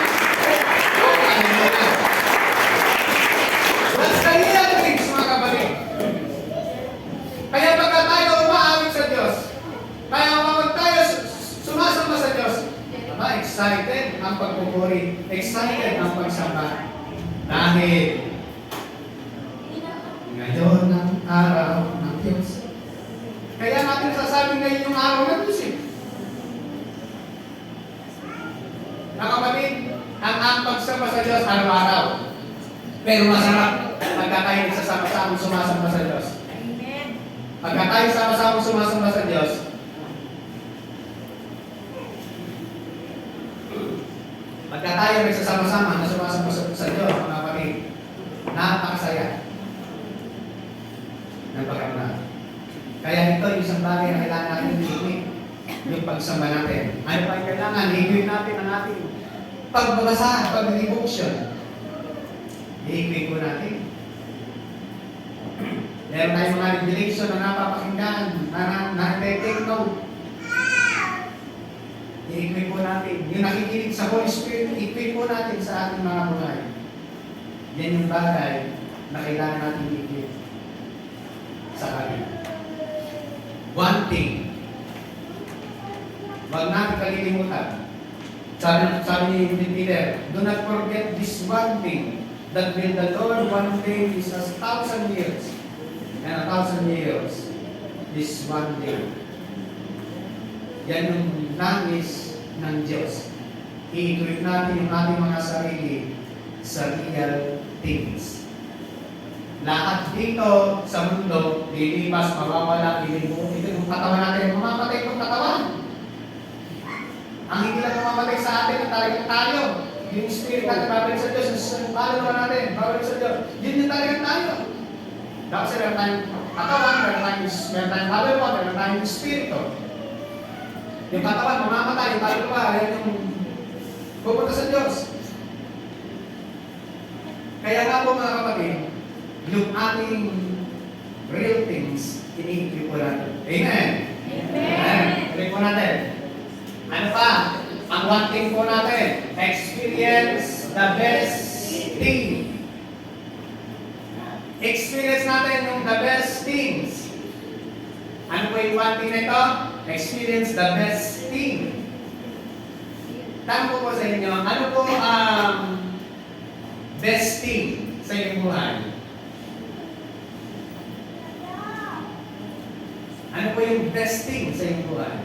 That's the real things, mga kapatid. Kaya pagka tayo umaawit sa Diyos, kaya kapag tayo sumasamba sa Diyos, excited ang pagpupuri, excited ang pagsamba. Dahil ngayon ang araw ng Diyos. Kaya natin sasabi ngayon yung araw ng Diyos eh. Mga kapatid, ang pagsamba sa Diyos araw-araw. Pero masarap pagka tayo nagsasama-sama sumasamba sa Diyos. Pagka tayo sama-sama sumasamba sa Diyos, pagka tayo nagsasama-sama na sumasamba sa Diyos, mga kapatid, napakasaya. Napakasaya. Kaya ito yung isang bagay na kailangan natin i-equip, yung pagsamba natin. Ano pa yung kailangan? I-equip natin ang ating pagbabasa, pag-devotion. I-equip ko natin. Meron tayong mga revelation na napapakinggan, na take note. I-equip po natin. Yung nakikinig sa Holy Spirit, i-equip po natin sa ating mga buhay. Yan yung bagay na kailangan natin i-equip sa atin. One thing. Huwag natin kalilimutan. Sabi ni Peter, do not forget this one thing, that with the Lord one day is 1,000 years, and 1,000 years is one day. Yan yung nangis ng Diyos. I-equip natin yung ating mga sarili sa real things. Lahat dito sa mundo, lilipas, mawawala, lilibuot. Ito yung katawan natin, mamamatay itong katawan. Ang hindi lang mamamatay sa atin, ang talagang tayo. Yung spirit natin, babalik sa Diyos, yung kaluluwa natin, babalik sa Diyos. Yun yung talagang tayo. Dapat meron tayong katawan, meron tayong kaluluwa, meron tayong spirito. Yung katawan, mamamatay, yung kaluluwa, yan yung pupunta sa Diyos. Kaya nga po mga kapatid, yung ating real things, ini-equip po natin. Amen? Amen. Equip po natin. Ano pa? Ang one thing po natin, experience the best thing. Experience natin yung the best things. Ano po yung one thing na ito? Experience the best thing. Tanong ko po sa inyo, ano po ang best thing sa inyong buhay? Ano po yung best thing sa inyong buhay?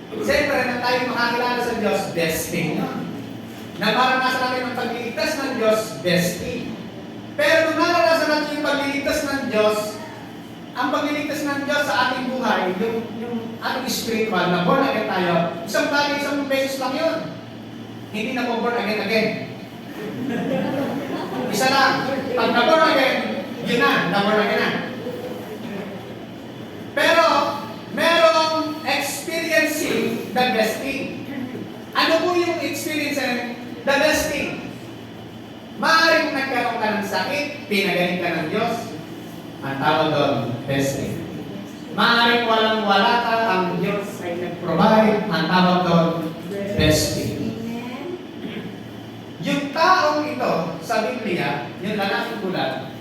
Siyempre, na tayo makakilala sa Diyos, best thing yun. Namaranasan natin ang pagliligtas ng Diyos, best thing. Pero nung naranasan natin yung pagliligtas ng Diyos, ang pagliligtas ng Diyos sa ating buhay, yung ating spiritual, na born again tayo, isang bagay, isang beses lang yun. Hindi na po born again. Isa lang. Pag na-born again, yun na-born again na. Pero, merong experiencing the best thing. Ano po yung experiencing the best thing? Maaaring nagkaroon ka ng sakit, pinagaling ka ng Diyos, ang tawag doon, blessing. Maaaring walang-wala ka, ang Diyos ay nag-provide, ang tawag doon, blessing. Yung taong ito sa Biblia, yung lalaking bulag,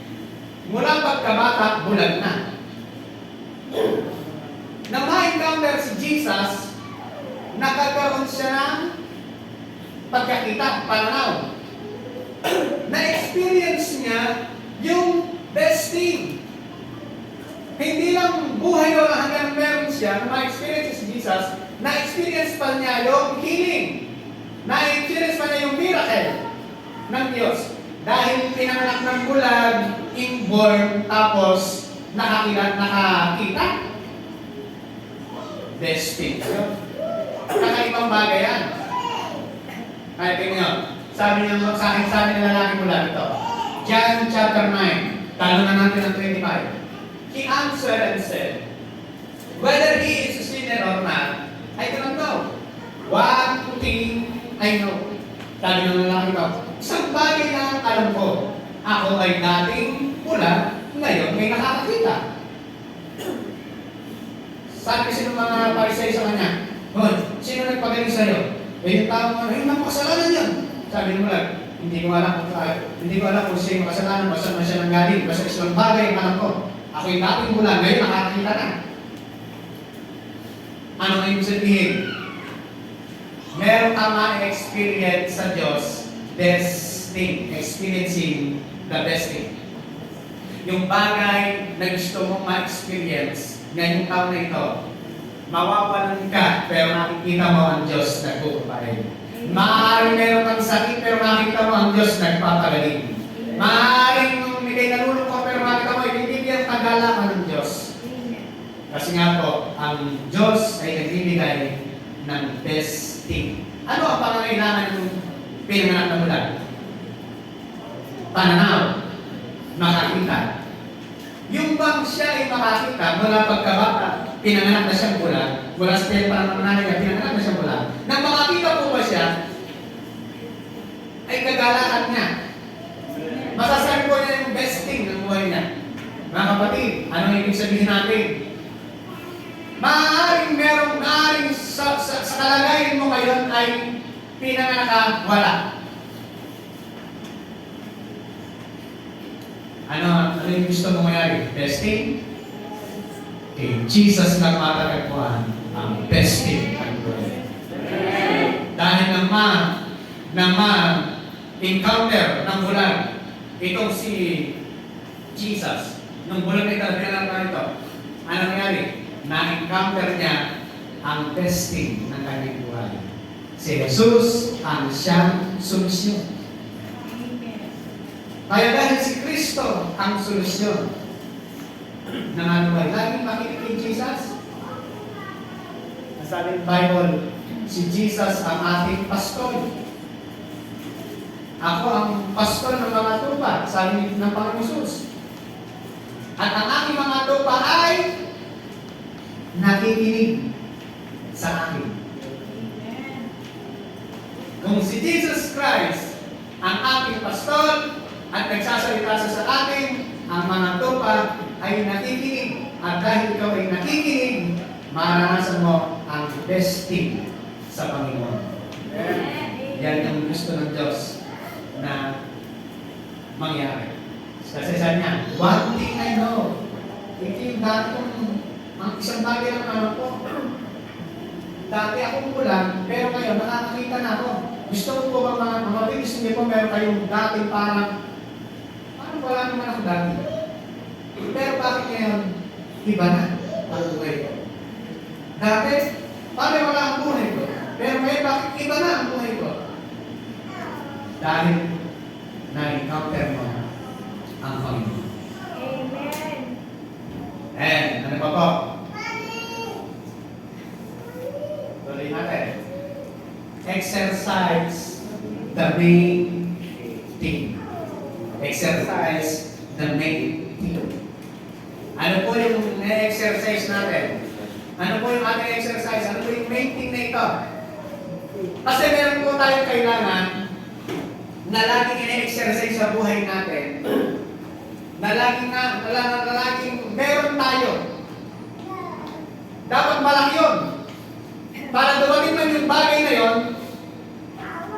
mula pagkabata, bulag na. Nang ma-encounter si Jesus, nagkakaroon siya ng pagkakita, pananaw. Na-experience niya yung blessing. Hindi lang buhay o hanggang meron siya, na ma-experience si Jesus, na-experience pa niya yung healing. Na-experience pa niya yung miracle ng Diyos. Dahil pinanganak ng bulag, inborn, tapos nakakita. Blessing. Kakaibang bagay yan. Kaya tingnan, sabi niya sa akin, sabi ng lalaki mula ito. John chapter 9, talo na natin ang 25. He answered and said, whether he is a sinner or not, I do not know. One thing I know. Sabi ng lalaki ito, isang bagay na alam ko. Ako ay dating pula, ngayon may nakakakita. Sabi kasi ng mga parisay sa kanya, Hoy, sino nagpagaling sa'yo? Eh yung tao mo, ay makasalanan yan. Sabi mo lang, hindi ko alam kung siya yung makasalanan, basta na siya nanggaling, basta isang bagay ang alam ko. Ako yung dating bulan, ngayon nakakita na. Ano ang ibig sabihin? Meron ka ma-experience sa Diyos, best thing, experiencing the best thing. Yung bagay na gusto mong ma-experience, ngayong taon na ito, mawawalan ka, pero makikita mo ang Diyos nagpupay. Maaaring meron kang sakit, pero makikita mo ang Diyos nagpapagaling. Maaaring may nalulungkot, pero makikita mo, ibibigyan ang kagalakan ng Diyos. Kasi nga po, ang Diyos ay nagbibigay ng best thing. Ano ang pangangailangan ng pinanganak na bulag? Pananaw, makakita. Yung bang siya ay makakita mula pagkabata, pinanganak na siyang bulag, mula sa tiyan pa ng nanay niya, pinanganak na siyang bulag. Nang makakita po ba siya, ay kagalakan niya. Masasabi po niya yung best thing ng buhay niya. Mga kapatid, anong ibig sabihin natin? Maaaring sa kalagayan mo ngayon ay pinanganak ka, wala. Ano yung gusto mo mayari? Besting? Okay, Jesus na matatagpuan ang besting ng buhay. Dahil nang ma-encounter ng bulan, itong si Jesus, nung bulan na ito, ano nangyari? Na-encounter niya ang besting ng kanyang buhay. Si Jesus ang siyang solusyon. Kaya dahil si Kristo ang solusyon ng ano ay laging makinig kay Jesus. Nasabi ng Bible, si Jesus ang ating pastor. Ako ang pastor ng mga tupa, sabi ng Panginoon Jesus. At ang aking mga tupa ay nakikinig sa akin. Kung si Jesus Christ ang ating pastor, at nagsasalita sa atin, ang mga tupa ay nakikinig. At dahil ikaw ay nakikinig, maranasan mo ang best thing sa Panginoon. Yan ang gusto ng Diyos na mangyari. Kasi sabi niya, one thing I know. Ito yung dati kong, ang isang bagay lang naman po. Dati akong kulang, pero ngayon nakakakita na ako. Gusto ko po ba mga gusto niyo po meron kayong dating parang wala naman ako dati. Pero bakit ngayon, iba na ang buhay ko? Dati, parang wala ang buhay ko. Pero ngayon, bakit iba na ang buhay ko? Dahil na-encounter mo ang Panginoon. Amen. And, ano pa po? Tuloy natin. Exercise the main thing. Exercise the main thing. Ano po yung exercise natin? Ano po yung ating exercise? Ano po yung main thing na ito? Kasi meron po tayong kailangan na laging ine-exercise sa buhay natin, na laging meron tayo. Dapat malaki yun. Para dumating man yung bagay na yun,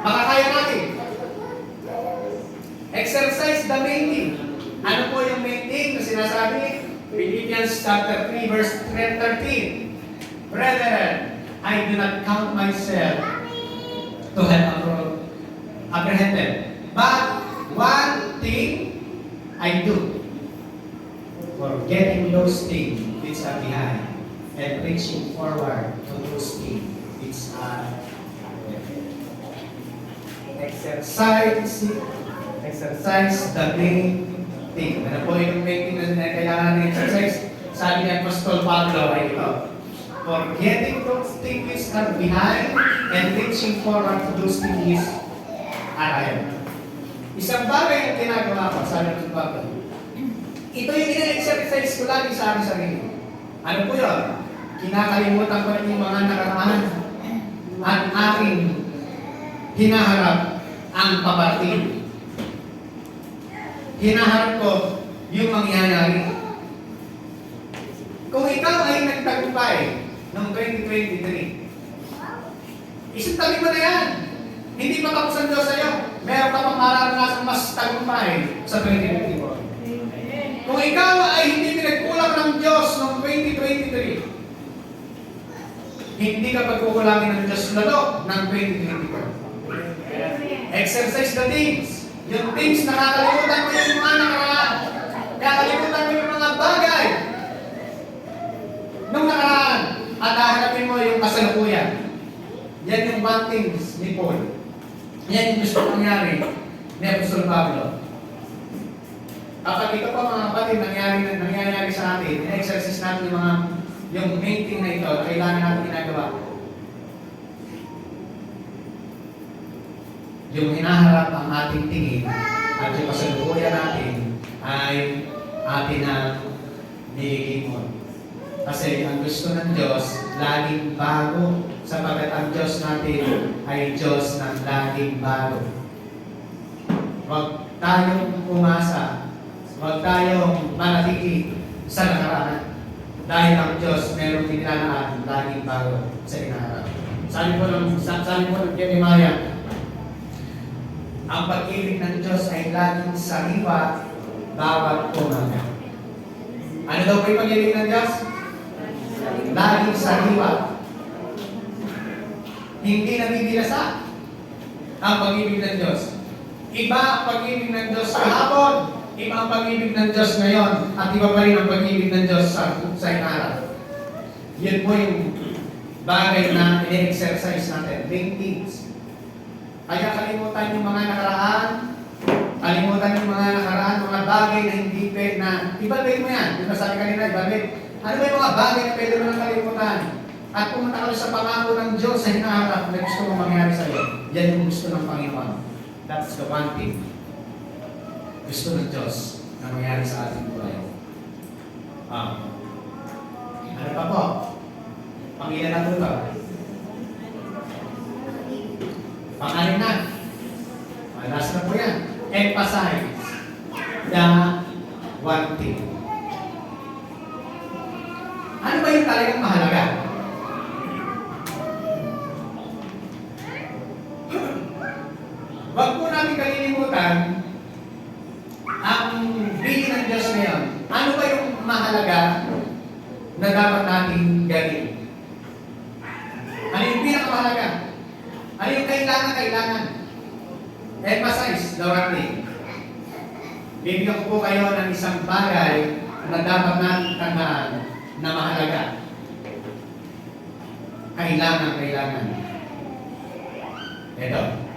makakaya natin. Exercise the main thing. Ano po yung main thing na sinasabi? Philippians chapter 3 verse 13. Brethren, I do not count myself to have apprehended. But one thing I do, forgetting those things which are behind and reaching forward to those things which are exercise the main thing. Ano po yung main thing na kailangan natin exercise? Sabi ni Apostol Pablo ay ito, forgetting those things which are behind and reaching forward to those things which are ahead. Isang bagay ang ginagawa ko, sabi ni Pablo, ito yung ina-exercise ko lagi sa aking sarili. Ano po yun? Kinakalimutan ko rin yung mga nakaraan at aking hinaharap ang paparating. Hinaharap ko yung mangyayari. Kung ikaw ay nagtagumpay noong 2023, isipin mo na yan. Hindi pa tapos ang Diyos sa'yo. Meron ka pang mararanasan mas tagumpay sa 2024. Kung ikaw ay hindi pinagkulang ng Diyos noong 2023, hindi ka pagkukulangin ng Diyos lalo ng 2024. Exercise the things. Yung things na kakalimutan mo yung mga nakaraan. Kakalimutan mo yung mga bagay nung nakaraan. At hahanapin mo yung kasalukuyan. Yan yung one things ni Paul. Yan yung gusto nangyari ni Apostol Pablo. Kapag ito pa mga kapatid, nangyayari sa atin, na-exercise natin yung main thing na ito, kailangan natin ginagawa. Yung hinaharap ang ating tingin at yung kasalukuyan natin ay atin ang niligimon. Kasi ang gusto ng Diyos, laging bago, sapagkat ang Diyos natin ay Diyos ng laging bago. Huwag tayong umasa, huwag tayong manatili sa nakaraan. Dahil ang Diyos merong inilaan laging bago sa inaharap. Sabi po ng Jeremiah, ang pag-ibig ng Diyos ay laging sariwa bawat umaga. Ano daw po yung pag-ibig ng Diyos? Laging sariwa. Hindi nabibigasa ang pag-ibig ng Diyos. Iba ang pag-ibig ng Diyos kahapon, iba ang pag-ibig ng Diyos ngayon, at iba pa rin ang pag-ibig ng Diyos sa inaharap. Yun po yung bagay na i-exercise natin. Main things. Kaya kalimutan yung mga nakaraan, kalimutan yung mga nakaraan, mga bagay na hindi pwede na, ibalik mo yan. Di ba sabi kanina, ibalik. Ano ba yung mga bagay na pwede mo nang kalimutan? At pumunta ka sa pangako ng Diyos sa hinaharap na gusto mong mangyari sa iyo. Yan yung gusto ng Panginoon. That's the one thing. Gusto ng Diyos na mangyari sa ating buhay. Ano pa po? Pangilan na po ito. Pangalan na. Last na po yan. Emphasize the one thing. Ano ba yung talagang mahalaga? Huwag po namin kalilimutan ang bilin ng Diyos ngayon. Ano ba yung mahalaga na dapat natin gawin? Ano yung pinakamahalaga? Ano yung kailangan? Emphasize the one thing. Bibigyan ko po kayo ng isang bagay na dapat natin tandaan na mahalaga. Kailangan. Ito.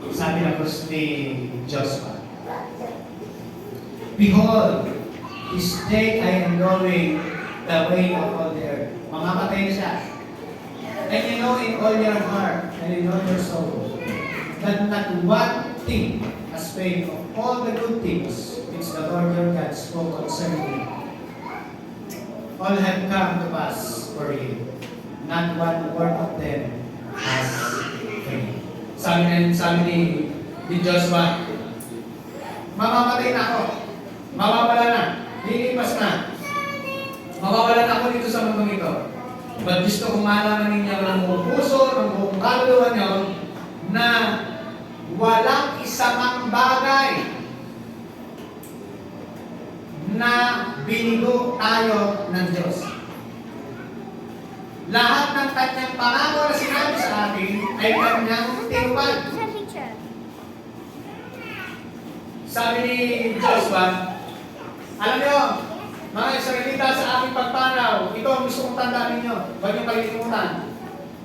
Sabi ng Diyos ni Joshua, behold, this day I am knowing the way of all the earth. Mamamatay na siya. And you know in all your heart and in all your soul that not one thing has failed of all the good things which the Lord your God spoke concerning you. All have come to pass for you. Not one word of them has failed. Sabi ni Joshua, mamamatay na ako. Mawawala na. Lilipas na. Mawawalan ako dito sa mundong ito. But gusto kong malaman ninyo ng buong puso, ng buong kaluluwa nyo, na walang isang bagay na binigo tayo ng Diyos. Lahat ng kanyang pangako na sinabi sa atin ay kanyang tinupad. Sabi ni Joshua, alam niyo, mga Israelita, sa aking pagpanaw, ito ang gusto kong tandaan ninyo. Huwag niyong kalilimutan.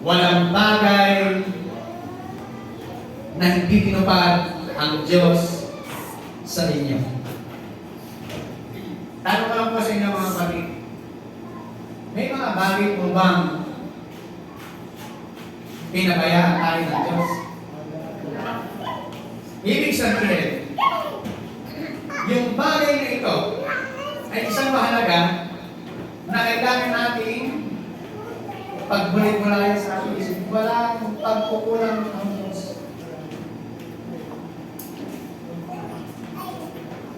Walang bagay na hindi tinupad ang Diyos sa inyo. Tanong ko lang po sa inyo mga kapatid. May mga bagay po bang pinabayaan tayo ng Diyos? Ibig sabihin, yung bagay na ito ay isang mahalaga na kailangan nating pagbulit-bulayan sa ating isip. Wala yung pagkukulang ng Diyos.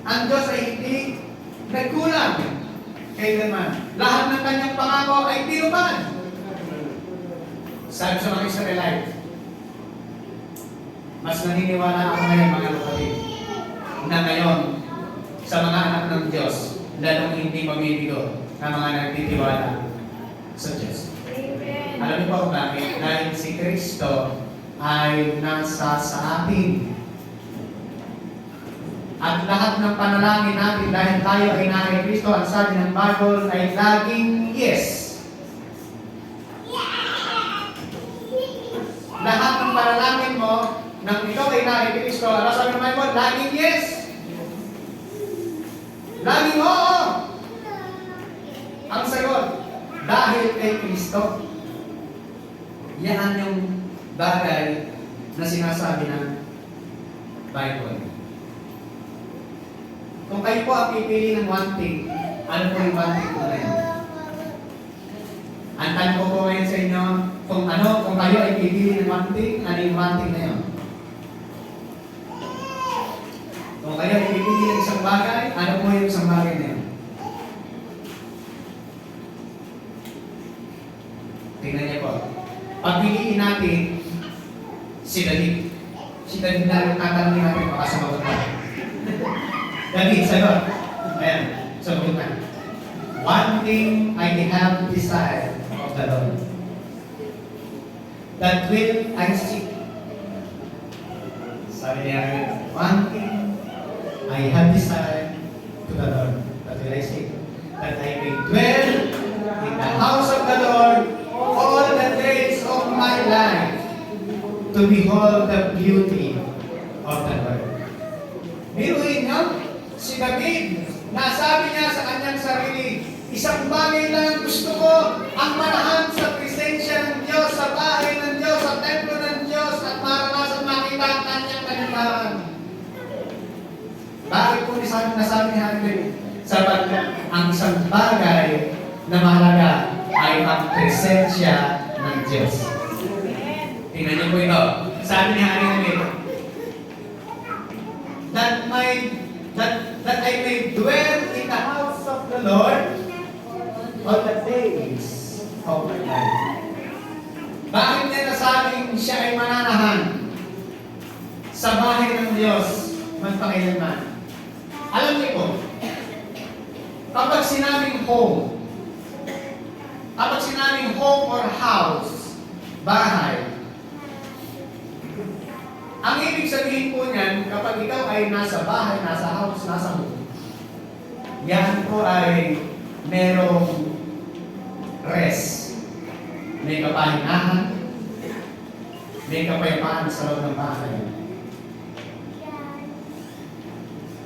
Ang Diyos ay hindi nagkulang kailanman. Lahat ng kanyang pangako ay tinupad. Sabi sa mga Israelite, mas naniniwala ako ngayon mga kapatid na ngayon sa mga anak ng Diyos lalong hindi pamibigo na mga nagtitiwala sa Diyos. Alam niyo po kung bakit? Dahil si Kristo ay nasa sa atin. At lahat ng panalangin natin dahil tayo ay nasa kay Kristo, ang sabi ng Bible ay laging yes. Lahat ng panalangin mo nang ikaw ay nasa kay Kristo, ano sabi ng Bible? Laging yes. Laging oo. Ang sagot, dahil kay Kristo. Yan yung bagay na sinasabi ng Bible. Kung kayo po ang pipili ng one thing, ano po yung one thing po na yan? Ang tanong ko po ngayon sa inyo, kung kayo ay pipili ng one thing, ano yung one thing na yun? Kung kayo ay pipili ng isang bagay, ano po yung isang bagay na yun? Tingnan niyo po. Pagpiliin natin si David. Si David na yung tatanungin natin baka sumagot na. David, sagot. Ayan, sagot na. One thing I have desired of the Lord, that will I seek. Sabi niya, one thing I have desired to the Lord, that will I seek, that I may dwell in the house of the Lord all the days of my life, to behold the beauty of the Lord. Biruin niyo, si David, nasabi niya sa kanyang sarili, isang bagay lang ang gusto ko, ang manahan sa presensya ng Diyos, sa bahay ng Diyos, sa templo ng Diyos, at maranasan makita ang kanyang kanilangan. Bakit po nasabi ni David? Sapagkat ang isang bagay na mahalaga ay ang presensya ng Diyos. Tingnan niyo po ito. Sabi ni David, that I may dwell in the house of the Lord all the days of my life. Bakit niya nasabing siya ay mananahan sa bahay ng Diyos magpakailanman? Alam niyo po, kapag sinabing home or house, bahay, ang ibig sabihin po niyan, kapag ikaw ay nasa bahay, nasa house, nasa home, yan po ay merong rest. May kapahingahan, may kapayapaan sa loob ng bahay.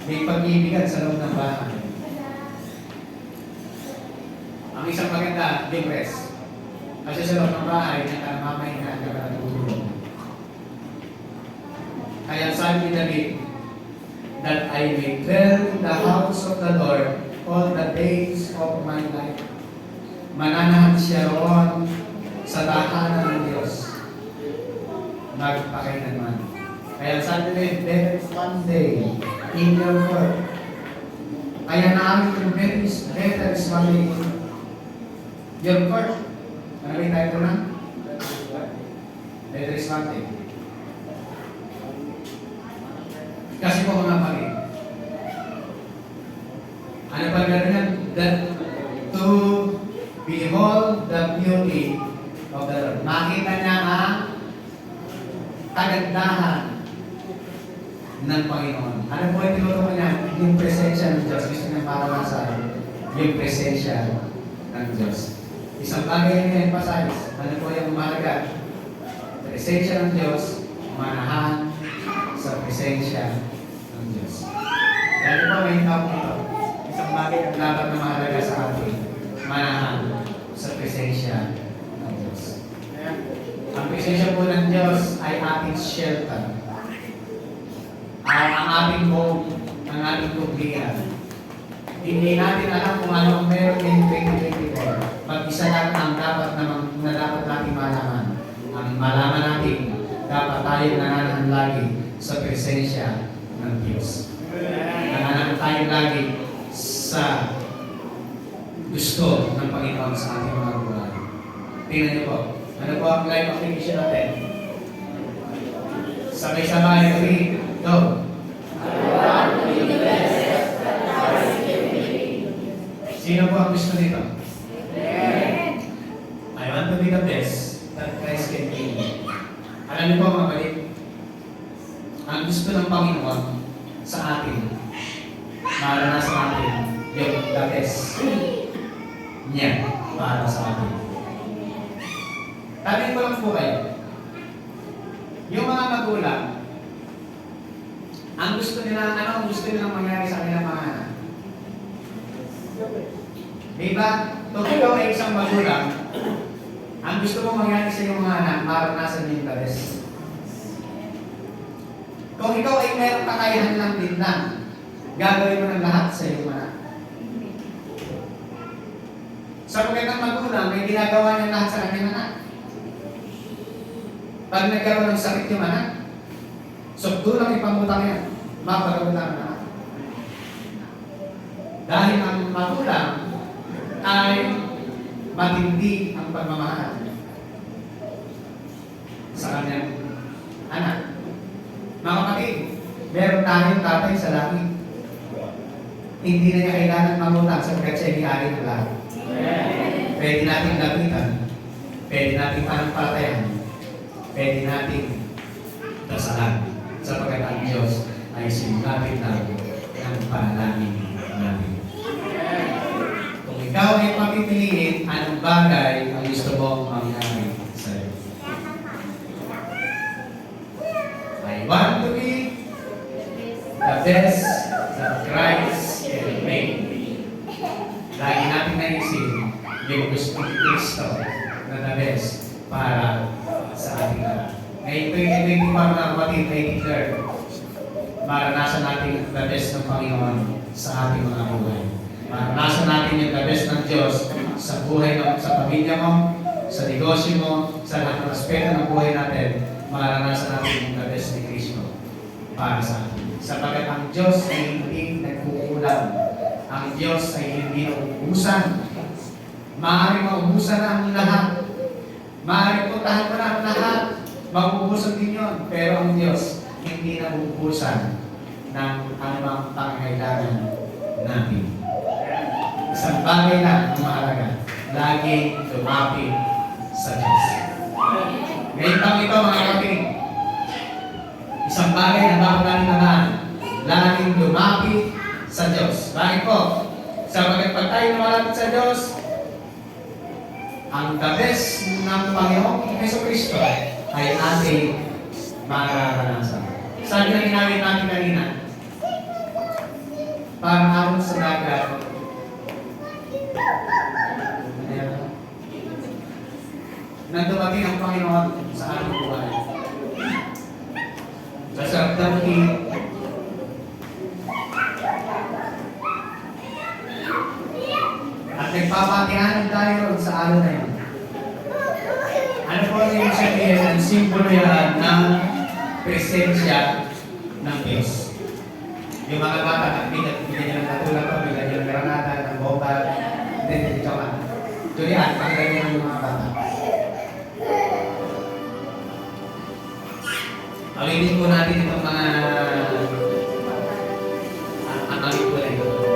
May pag-ibigan sa loob ng bahay. Ang isang maganda, yung rest. Kasi sa loob ng bahay, nakamamayhan ka na natutulog. Kaya sabi ni David, that I may dwell in the house of the Lord all the days of my life. Mananahan siya roon sa tahanan ng Diyos magpakailanman. Kaya sabi ni David, there is one day in your court. Kaya namin yung better is family in your court. Ano ba yung title na? Better is family. Kasi po mga pangit. Ano pa gano'n? That to behold the beauty of the Lord. Makita niya ang kagandahan ng Panginoon. Ano po yung tinutukoy niya? Yung presensya ng Diyos. Gusto niya maranasan yung presensya ng Diyos. Isang bagay na emphasize. Ano po yung mahalaga? Presensya ng Diyos, manahan sa presensya ng Diyos. Dahil po may tawag ito. Isang bagay ang dapat na mahalaga sa atin. Manahan sa presensya ng Diyos. Ang presensya po ng Diyos ay ating shelter. Ay ang ating home, ang ating tuglihan. Hindi natin alam kung ano ang meron ng 2024. Mag-isa lang ang dapat na dapat natin malaman. Ang malaman natin, dapat tayo nananahan lagi sa presensya ng Diyos. Nananahan tayo lagi sa gusto ng Panginoon sa ating mga buhay. Tingnan niyo po. Ano po ang life application natin? Sabay-sabay, 3, go! Sino po ang gusto nito? I want to be the best that Christ can be. Alam niyo po mga balik, ang gusto ng Panginoon sa atin, maranasan natin yung the best niya para sa atin. Tabi ko lang po kayo, yung mga magulang, ang gusto nila, ano ang gusto nilang mangyari sa kanilang mga anak? Diba? Kung ikaw ay isang magulang, ang gusto mong mangyari sa iyong mga anak, maranasan niyo yung the best. Kung ikaw ay mayroong kakayahan lang din lang, gagawin mo ng lahat sa iyong anak. Sa pagkatang magulang, may ginagawa niya lahat sa kanyang anak. Pag nagkaroon ng sakit yung anak, so doon lang ipangutang yan, mapagawa ang anak. Dahil ang magulang ay matindi ang pagmamahal sa kanyang anak. Mga kapatid, meron tayong tatay sa langit. Hindi na niya kailangan mangutang sapagkat siya hindi-ari ng lahat. Pwede natin lapitan, pwede natin panampalatayan, pwede natin dasalan sapagkat ang Diyos ay sinulapit na ng panalangin natin. Kung ikaw ay papipiliin, anong bagay ang gusto mong mangyari sa iyo? I want to be the best that Christ can make. Lagi natin naisip yung gusto ni Kristo na the best para sa ating lahat. Ngayon 2024 mga kapatid, ay declare, maranasan natin the best ng Panginoon sa ating mga buhay. Maranasan natin yung the best ng Diyos sa buhay ng sa pamilya mo, sa negosyo mo, sa lahat ng aspeto ng buhay natin. Maranasan natin yung the best ni Kristo para sa atin. Sapagkat ang Diyos ay hindi nagkukulang. Ang Diyos ay hindi nauubusan. Maaaring maubusan na ang lahat. Maaaring puntahan mo na ang lahat. Mauubusan din yun. Pero ang Diyos hindi nauubusan ng anumang pangangailangan natin. Isang bagay lang ang mahalaga. Laging lumapit sa Diyos. Ngayon pang ito mga kapatid, isang bagay na dapat natin naman, laging lumapit sa Diyos. Bakit po? Sapagkat pag tayo lumalapit sa Diyos, ang the best ng Panginoong Jesucristo ay ating mararanasan. Sabi na ginawin natin kanina, parang aron sa dagat, nang dumating ang Panginoon sa ating buhay. Sa sarapdampi, at nagpapatihanan tayo sa araw na yun. Ano po ang ibig sabihin? Ang simbolo yan ng presensya ng Diyos. Yung mga bata, bigyan nyo ng katulad ko, bigyan nyo ng granada, ng bomba, hindi, joke. Julian, pakinggan nyo yung mga bata. Alitin po natin itong mga analit ko lang ito.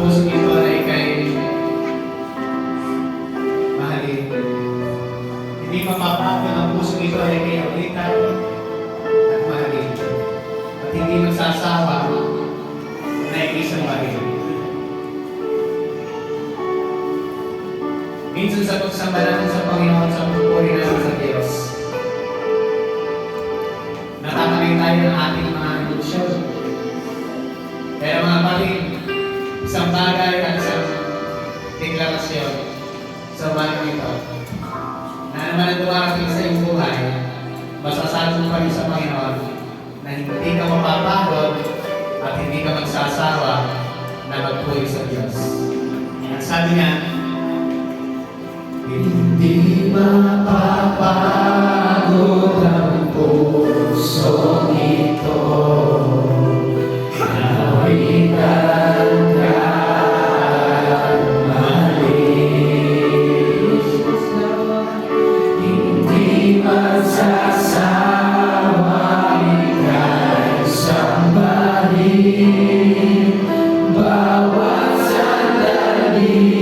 pusong ito ay kay mahalin. Hindi mapapagod ang pusong ito ay kay ulitan at mahalin. At hindi magsasawa na ikisang mahalin. Minsan sa pagsamba natin sa Panginoon, sa pagpuri natin sa Diyos, natatanay tayo ng ating mga emosyon. Pero mga kapatid, isang bagay at isang deklarasyon sa umagang ito, na naman ang dumarating sa iyong buhay, masasabi mo pa rin sa Panginoon na hindi ka mapapagod at hindi ka magsasawa na magpuri sa Diyos. Ang sabi niya, hindi mapapagod ang puso ito. Nawitan ka malis. Hindi magsasawa ika'y sambahin. Bawat sandali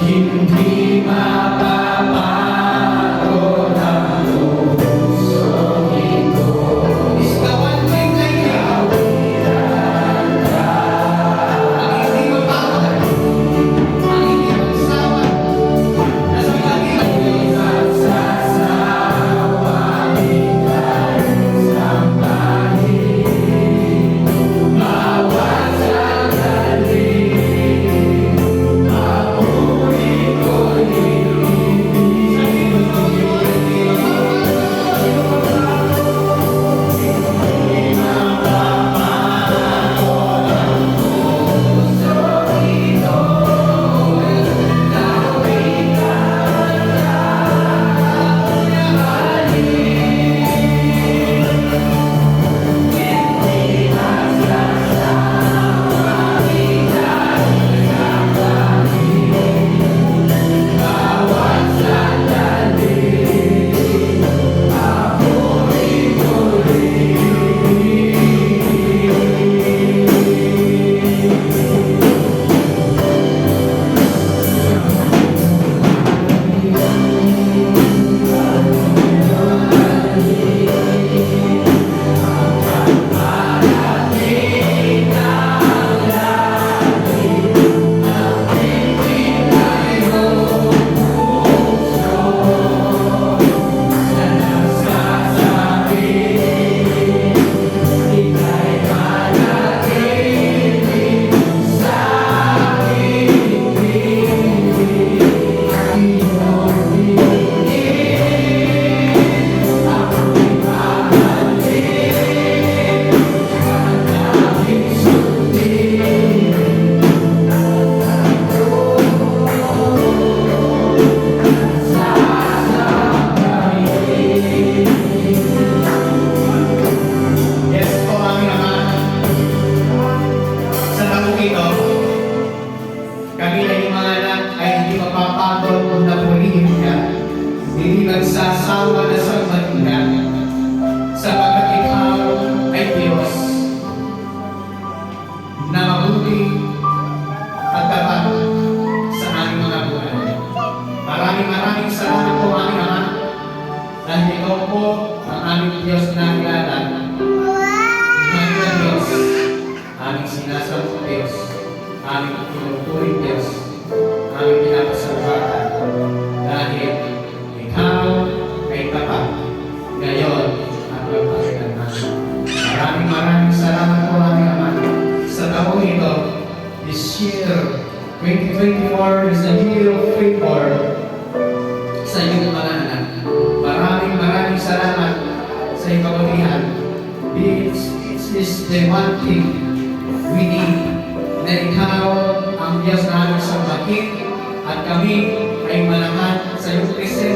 hindi mapapagod ang puso ito. Istawan mo yung kayo. Ang hindi mapapagod, ang hindi magsawa, nasa pagiging magsasawa, ika'y sambahin. Bawat sandali nagsasawa na sa magina, sapagkat ikaw ay Diyos na mabuti at tapat sa aming mga buhay. Maraming salamat po aming Ama, dahil ikaw po ang aming Diyos na kilala. Aming na Diyos, aming sinasambong Diyos, aming tinuturing Diyos, aming pinapasalamatan, dahil ikaw ay tapat ngayon at magpakailanman. Maraming salamat po aming Ama sa taong ito. This year, 2024 is a year of favor sa iyong mga anak. Maraming salamat sa iyong kabutihan. It's the one thing we need, na ikaw ang Diyos na aming sambahin at kami ay malaman sa iyong presensya.